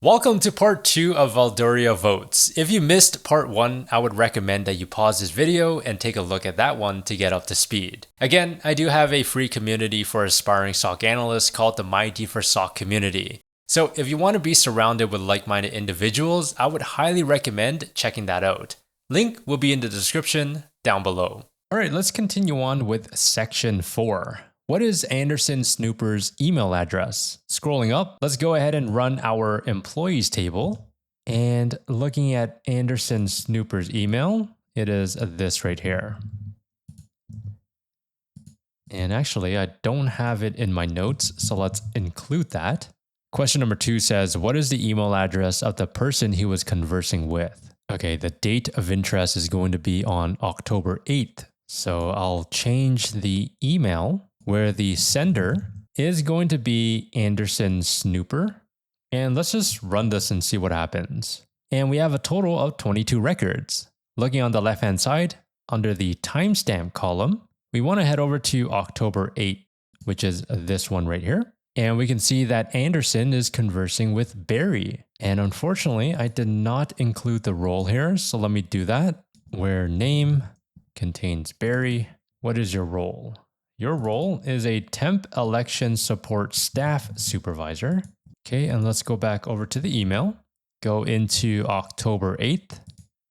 Welcome to part 2 of Valdoria votes. If you missed part 1, I would recommend that you pause this video and take a look at that one to get up to speed. Again, I do have a free community for aspiring SOC analysts called the MyD for SOC community. So if you want to be surrounded with like-minded individuals, I would highly recommend checking that out. Link will be in the description down below. Alright, let's continue on with section 4. What is Anderson Snooper's email address? Scrolling up, let's go ahead and run our employees table. And looking at Anderson Snooper's email, it is this right here. And actually, I don't have it in my notes, so let's include that. Question number 2 says, what is the email address of the person he was conversing with? Okay, the date of interest is going to be on October 8th. So I'll change the email where the sender is going to be Anderson Snooper. And let's just run this and see what happens. And we have a total of 22 records. Looking on the left-hand side, under the timestamp column, we want to head over to October 8th, which is this one right here. And we can see that Anderson is conversing with Barry. And unfortunately, I did not include the role here. So let me do that. Where name contains Barry. What is your role? Your role is a temp election support staff supervisor. Okay, and let's go back over to the email. Go into October 8th,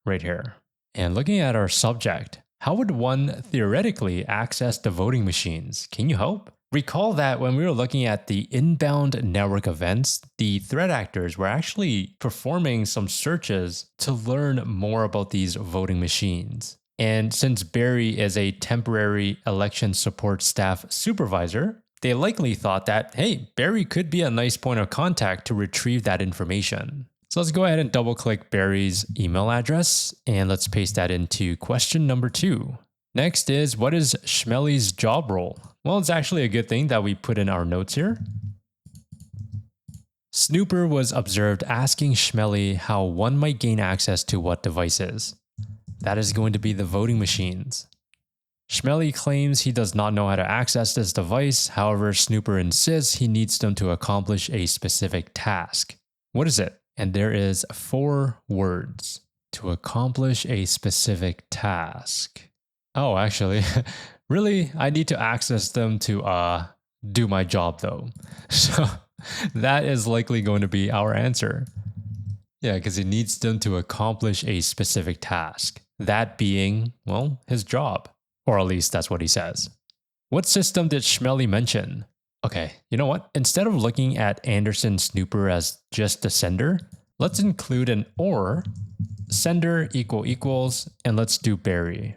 right here. And looking at our subject, how would one theoretically access the voting machines? Can you help? Recall that when we were looking at the inbound network events, the threat actors were actually performing some searches to learn more about these voting machines. And since Barry is a temporary election support staff supervisor, they likely thought that, hey, Barry could be a nice point of contact to retrieve that information. So let's go ahead and double click Barry's email address and let's paste that into question number 2. Next is, what is Schmelly's job role? Well, it's actually a good thing that we put in our notes here. Snooper was observed asking Schmelly how one might gain access to what devices. That is going to be the voting machines. Schmelly claims he does not know how to access this device. However, Snooper insists he needs them to accomplish a specific task. What is it? And there is 4 words. To accomplish a specific task. Oh, actually, really, I need to access them to do my job though. So that is likely going to be our answer. Yeah, because he needs them to accomplish a specific task. That being, well, his job. Or at least that's what he says. What system did Schmelly mention? Okay, you know what? Instead of looking at Anderson Snooper as just the sender, let's include an OR, sender equals, and let's do Barry.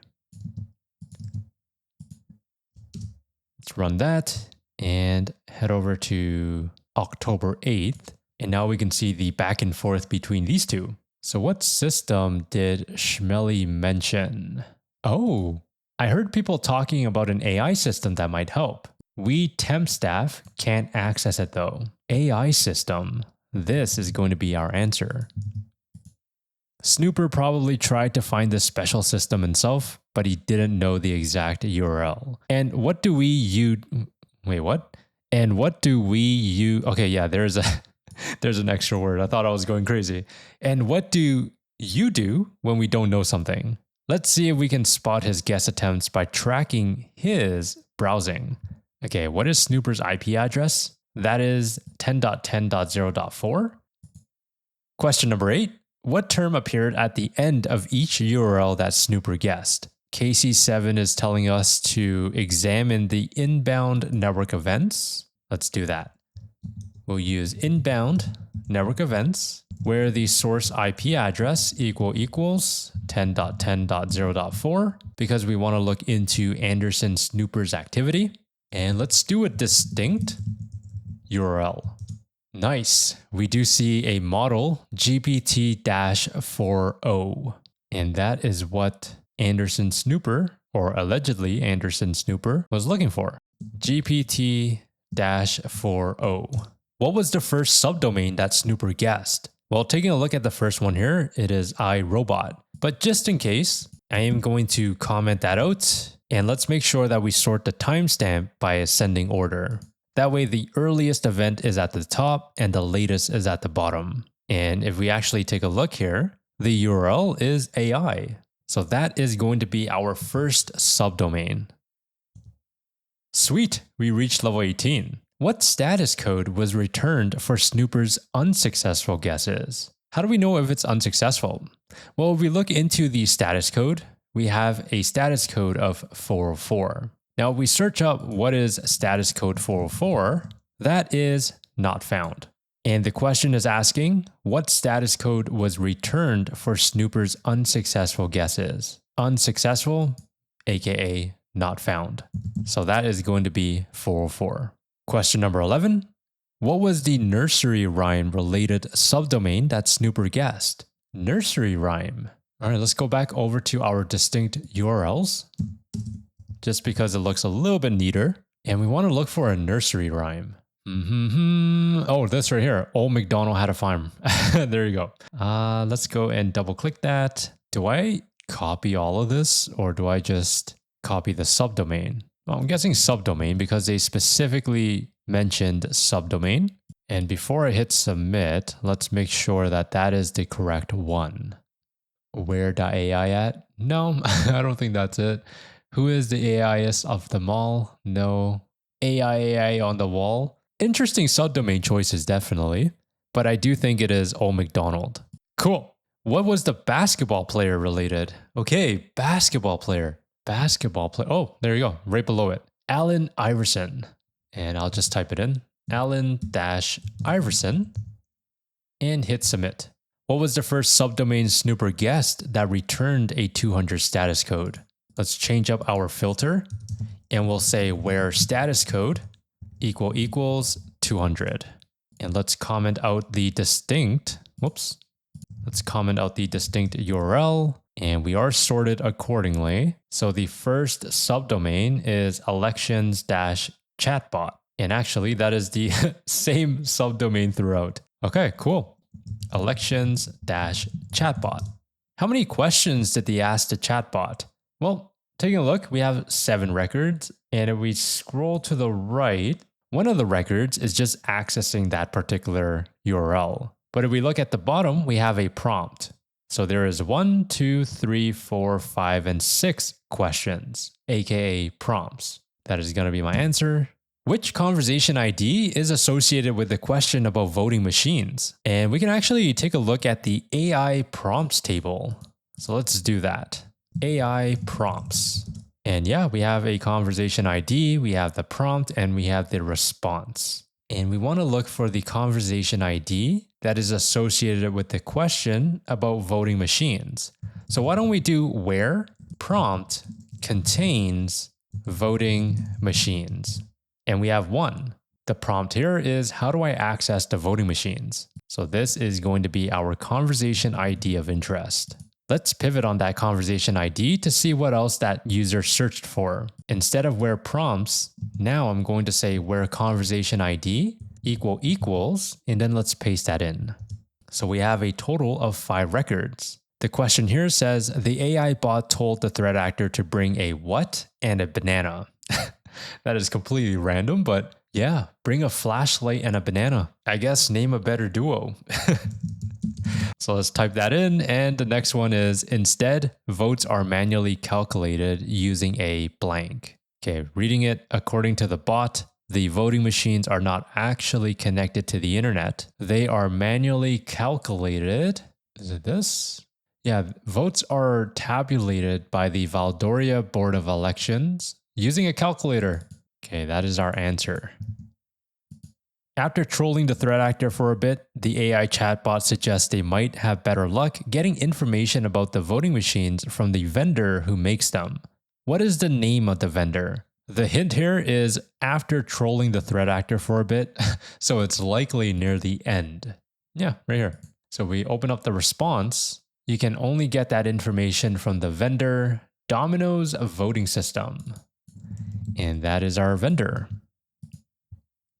Let's run that and head over to October 8th. And now we can see the back and forth between these two. So what system did Schmelly mention? Oh, I heard people talking about an AI system that might help. We temp staff can't access it though. AI system. This is going to be our answer. Snooper probably tried to find this special system himself, but he didn't know the exact URL. And what do we use? Wait, what? And what do we use? Okay, yeah, there's an extra word. I thought I was going crazy. And what do you do when we don't know something? Let's see if we can spot his guess attempts by tracking his browsing. Okay, what is Snooper's IP address? That is 10.10.0.4. Question number 8. What term appeared at the end of each URL that Snooper guessed? KC7 is telling us to examine the inbound network events. Let's do that. We'll use inbound network events where the source IP address equals 10.10.0.4 because we want to look into Anderson Snooper's activity. And let's do a distinct URL. Nice. We do see a model GPT-40. And that is what Anderson Snooper, or allegedly Anderson Snooper, was looking for. GPT-40. What was the first subdomain that Snooper guessed? Well, taking a look at the first one here, it is iRobot. But just in case, I am going to comment that out. And let's make sure that we sort the timestamp by ascending order. That way the earliest event is at the top and the latest is at the bottom. And if we actually take a look here, the URL is AI. So that is going to be our first subdomain. Sweet, we reached level 18. What status code was returned for Snooper's unsuccessful guesses? How do we know if it's unsuccessful? Well, if we look into the status code, we have a status code of 404. Now, if we search up what is status code 404, that is not found. And the question is asking, what status code was returned for Snooper's unsuccessful guesses? Unsuccessful, aka not found. So that is going to be 404. Question number 11. What was the nursery rhyme related subdomain that Snooper guessed? Nursery rhyme. All right, let's go back over to our distinct URLs just because it looks a little bit neater. And we want to look for a nursery rhyme. Oh, this right here. Old MacDonald had a farm. There you go. Let's go and double click that. Do I copy all of this or do I just copy the subdomain? Well, I'm guessing subdomain because they specifically mentioned subdomain. And before I hit submit, let's make sure that that is the correct one. Where.ai at? No, I don't think that's it. Who is the AIist of them all? No. AI on the wall. Interesting subdomain choices, definitely. But I do think it is Old MacDonald. Cool. What was the basketball player related? Okay, basketball player. Oh, there you go. Right below it. Allen Iverson. And I'll just type it in. Allen-Iverson. And hit submit. What was the first subdomain Snooper guessed that returned a 200 status code? Let's change up our filter. And we'll say where status code equals 200. And let's comment out the distinct, let's comment out the distinct URL. And we are sorted accordingly. So the first subdomain is elections-chatbot. And actually that is the same subdomain throughout. Okay, cool. Elections-chatbot. How many questions did they ask the chatbot? Well, taking a look, we have 7 records. And if we scroll to the right, one of the records is just accessing that particular URL. But if we look at the bottom, we have a prompt. So there is 1, 2, 3, 4, 5, and 6 questions, aka prompts. That is going to be my answer. Which conversation ID is associated with the question about voting machines? And we can actually take a look at the AI prompts table. So let's do that. AI prompts. And yeah, we have a conversation ID, we have the prompt, and we have the response. And we want to look for the conversation ID that is associated with the question about voting machines. So why don't we do where prompt contains voting machines? And we have 1. The prompt here is, how do I access the voting machines? So this is going to be our conversation ID of interest. Let's pivot on that conversation ID to see what else that user searched for. Instead of where prompts, now I'm going to say where conversation ID equals, and then let's paste that in. So we have a total of 5 records. The question here says, the AI bot told the threat actor to bring a what and a banana. That is completely random, but yeah, bring a flashlight and a banana. I guess name a better duo. So let's type that in. And the next one is, instead, votes are manually calculated using a blank. Okay, reading it according to the bot, the voting machines are not actually connected to the internet. They are manually calculated. Is it this? Yeah, votes are tabulated by the Valdoria Board of Elections using a calculator. Okay, that is our answer. After trolling the threat actor for a bit, the AI chatbot suggests they might have better luck getting information about the voting machines from the vendor who makes them. What is the name of the vendor? The hint here is after trolling the threat actor for a bit, so it's likely near the end. Yeah, right here. So we open up the response. You can only get that information from the vendor, Domino's voting system. And that is our vendor.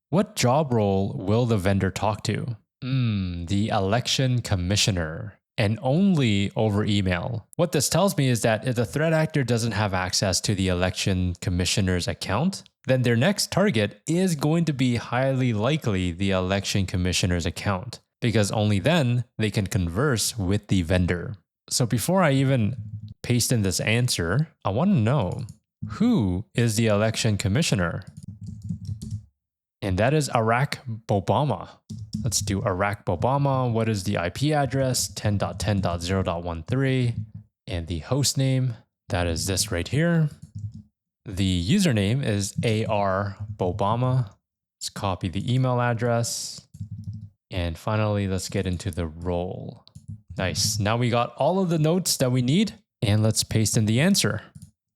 What job role will the vendor talk to? The election commissioner, and only over email. What this tells me is that if the threat actor doesn't have access to the election commissioner's account, then their next target is going to be highly likely the election commissioner's account, because only then they can converse with the vendor. So before I even paste in this answer, I want to know, who is the election commissioner? And that is Iraq Obama. Let's do Iraq Obama. What is the IP address? 10.10.0.13. And the host name, that is this right here. The username is AR Obama. Let's copy the email address. And finally, let's get into the role. Nice. Now we got all of the notes that we need. And let's paste in the answer.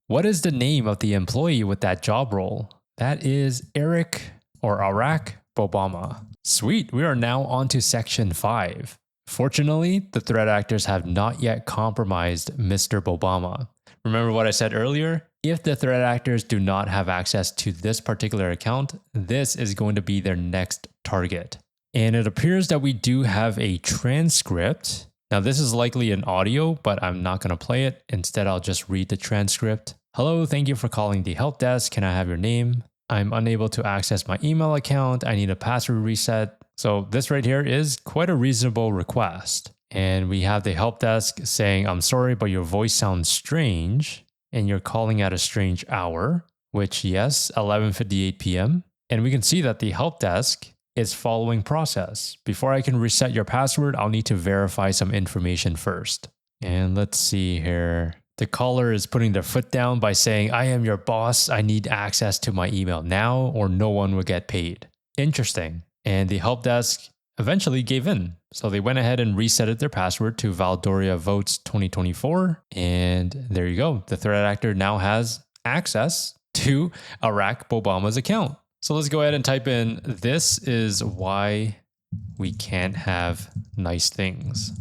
What is the name of the employee with that job role? That is Iraq Obama. Sweet, we are now on to section 5. Fortunately, the threat actors have not yet compromised Mr. Obama. Remember what I said earlier? If the threat actors do not have access to this particular account, this is going to be their next target. And it appears that we do have a transcript. Now this is likely an audio, but I'm not going to play it. Instead, I'll just read the transcript. Hello, thank you for calling the help desk. Can I have your name? I'm unable to access my email account. I need a password reset. So this right here is quite a reasonable request. And we have the help desk saying, I'm sorry, but your voice sounds strange. And you're calling at a strange hour, which yes, 11:58 p.m. And we can see that the help desk is following process. Before I can reset your password, I'll need to verify some information first. And let's see here. The caller is putting their foot down by saying, I am your boss. I need access to my email now or no one will get paid. Interesting. And the help desk eventually gave in. So they went ahead and resetted their password to Valdoria Votes 2024. And there you go. The threat actor now has access to Iraq Obama's account. So let's go ahead and type in, this is why we can't have nice things.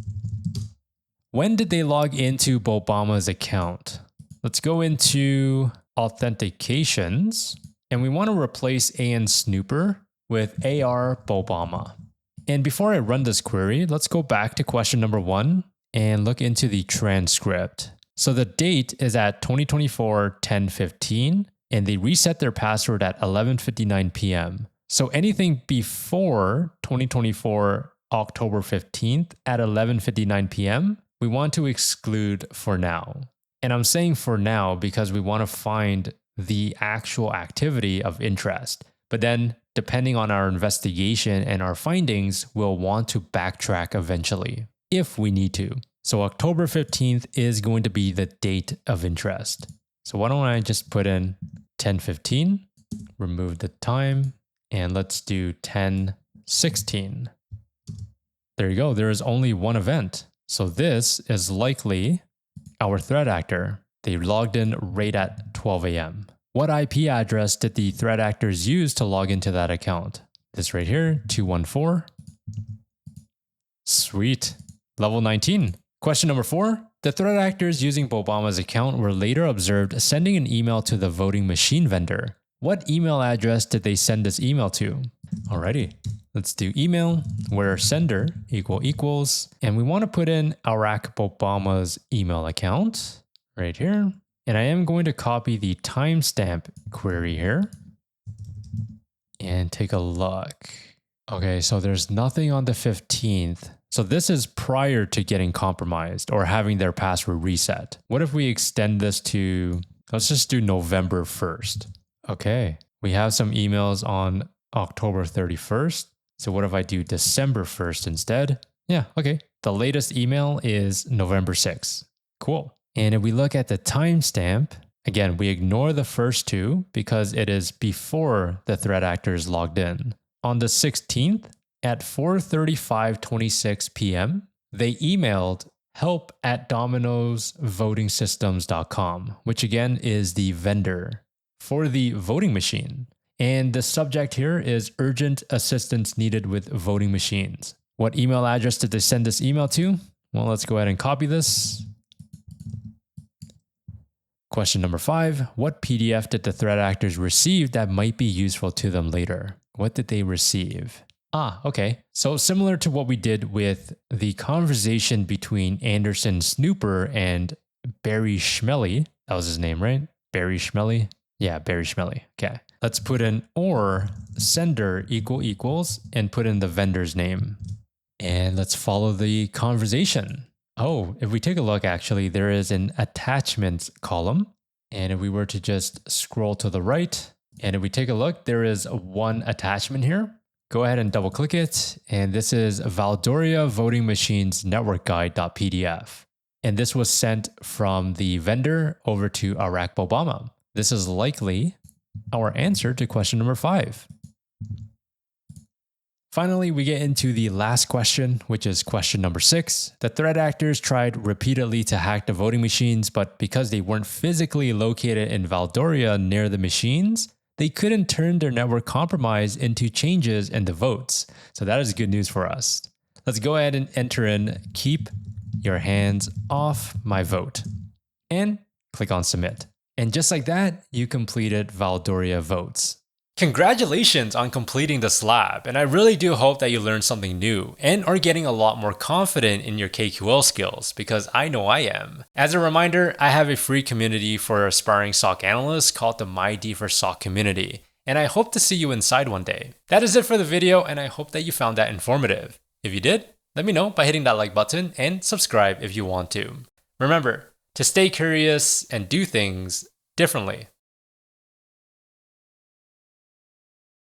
When did they log into Obama's account? Let's go into authentications, and we want to replace AN Snooper with AR Obama. And before I run this query, let's go back to question number 1 and look into the transcript. So the date is at 2024 10/15, and they reset their password at 11:59 p.m. So anything before 2024 October 15th at 11:59 p.m., we want to exclude for now. And I'm saying for now because we want to find the actual activity of interest. But then depending on our investigation and our findings, we'll want to backtrack eventually if we need to. So October 15th is going to be the date of interest. So why don't I just put in 10:15, remove the time, and let's do 10:16. There you go. There is only one event. So this is likely our threat actor. They logged in right at 12 a.m. What IP address did the threat actors use to log into that account? This right here, 214. Sweet. Level 19. Question number 4. The threat actors using Obama's account were later observed sending an email to the voting machine vendor. What email address did they send this email to? Alrighty. Let's do email where sender equals, and we want to put in Iraq Obama's email account right here. And I am going to copy the timestamp query here and take a look. Okay, so there's nothing on the 15th. So this is prior to getting compromised or having their password reset. What if we extend this to, let's just do November 1st. Okay, we have some emails on October 31st. So what if I do December 1st instead? Yeah, okay. The latest email is November 6th. Cool. And if we look at the timestamp, again, we ignore the first two because it is before the threat actors logged in. On the 16th at 4:35:26 p.m., they emailed help@domino'svotingsystems.com, which again is the vendor for the voting machine. And the subject here is urgent assistance needed with voting machines. What email address did they send this email to? Well, let's go ahead and copy this. Question number 5. What PDF did the threat actors receive that might be useful to them later? What did they receive? Okay. So similar to what we did with the conversation between Anderson Snooper and Barry Schmelly. That was his name, right? Barry Schmelly? Yeah, Barry Schmelly. Okay. Let's put in or sender equals and put in the vendor's name. And let's follow the conversation. Oh, if we take a look, actually, there is an attachments column. And if we were to just scroll to the right, and if we take a look, there is one attachment here. Go ahead and double click it. And this is Valdoria Voting Machines Network Guide.pdf. And this was sent from the vendor over to Barack Obama. This is likely our answer to question number 5. Finally, we get into the last question, which is question number 6. The threat actors tried repeatedly to hack the voting machines, but because they weren't physically located in Valdoria near the machines, they couldn't turn their network compromise into changes in the votes. So that is good news for us. Let's go ahead and enter in "keep your hands off my vote" and click on submit. And just like that, you completed Valdoria votes. Congratulations on completing this lab, and I really do hope that you learned something new and are getting a lot more confident in your KQL skills, because I know I am. As a reminder, I have a free community for aspiring SOC analysts called the MyD4SOC community, and I hope to see you inside one day. That is it for the video, and I hope that you found that informative. If you did, let me know by hitting that like button and subscribe if you want to. Remember to stay curious and do things differently.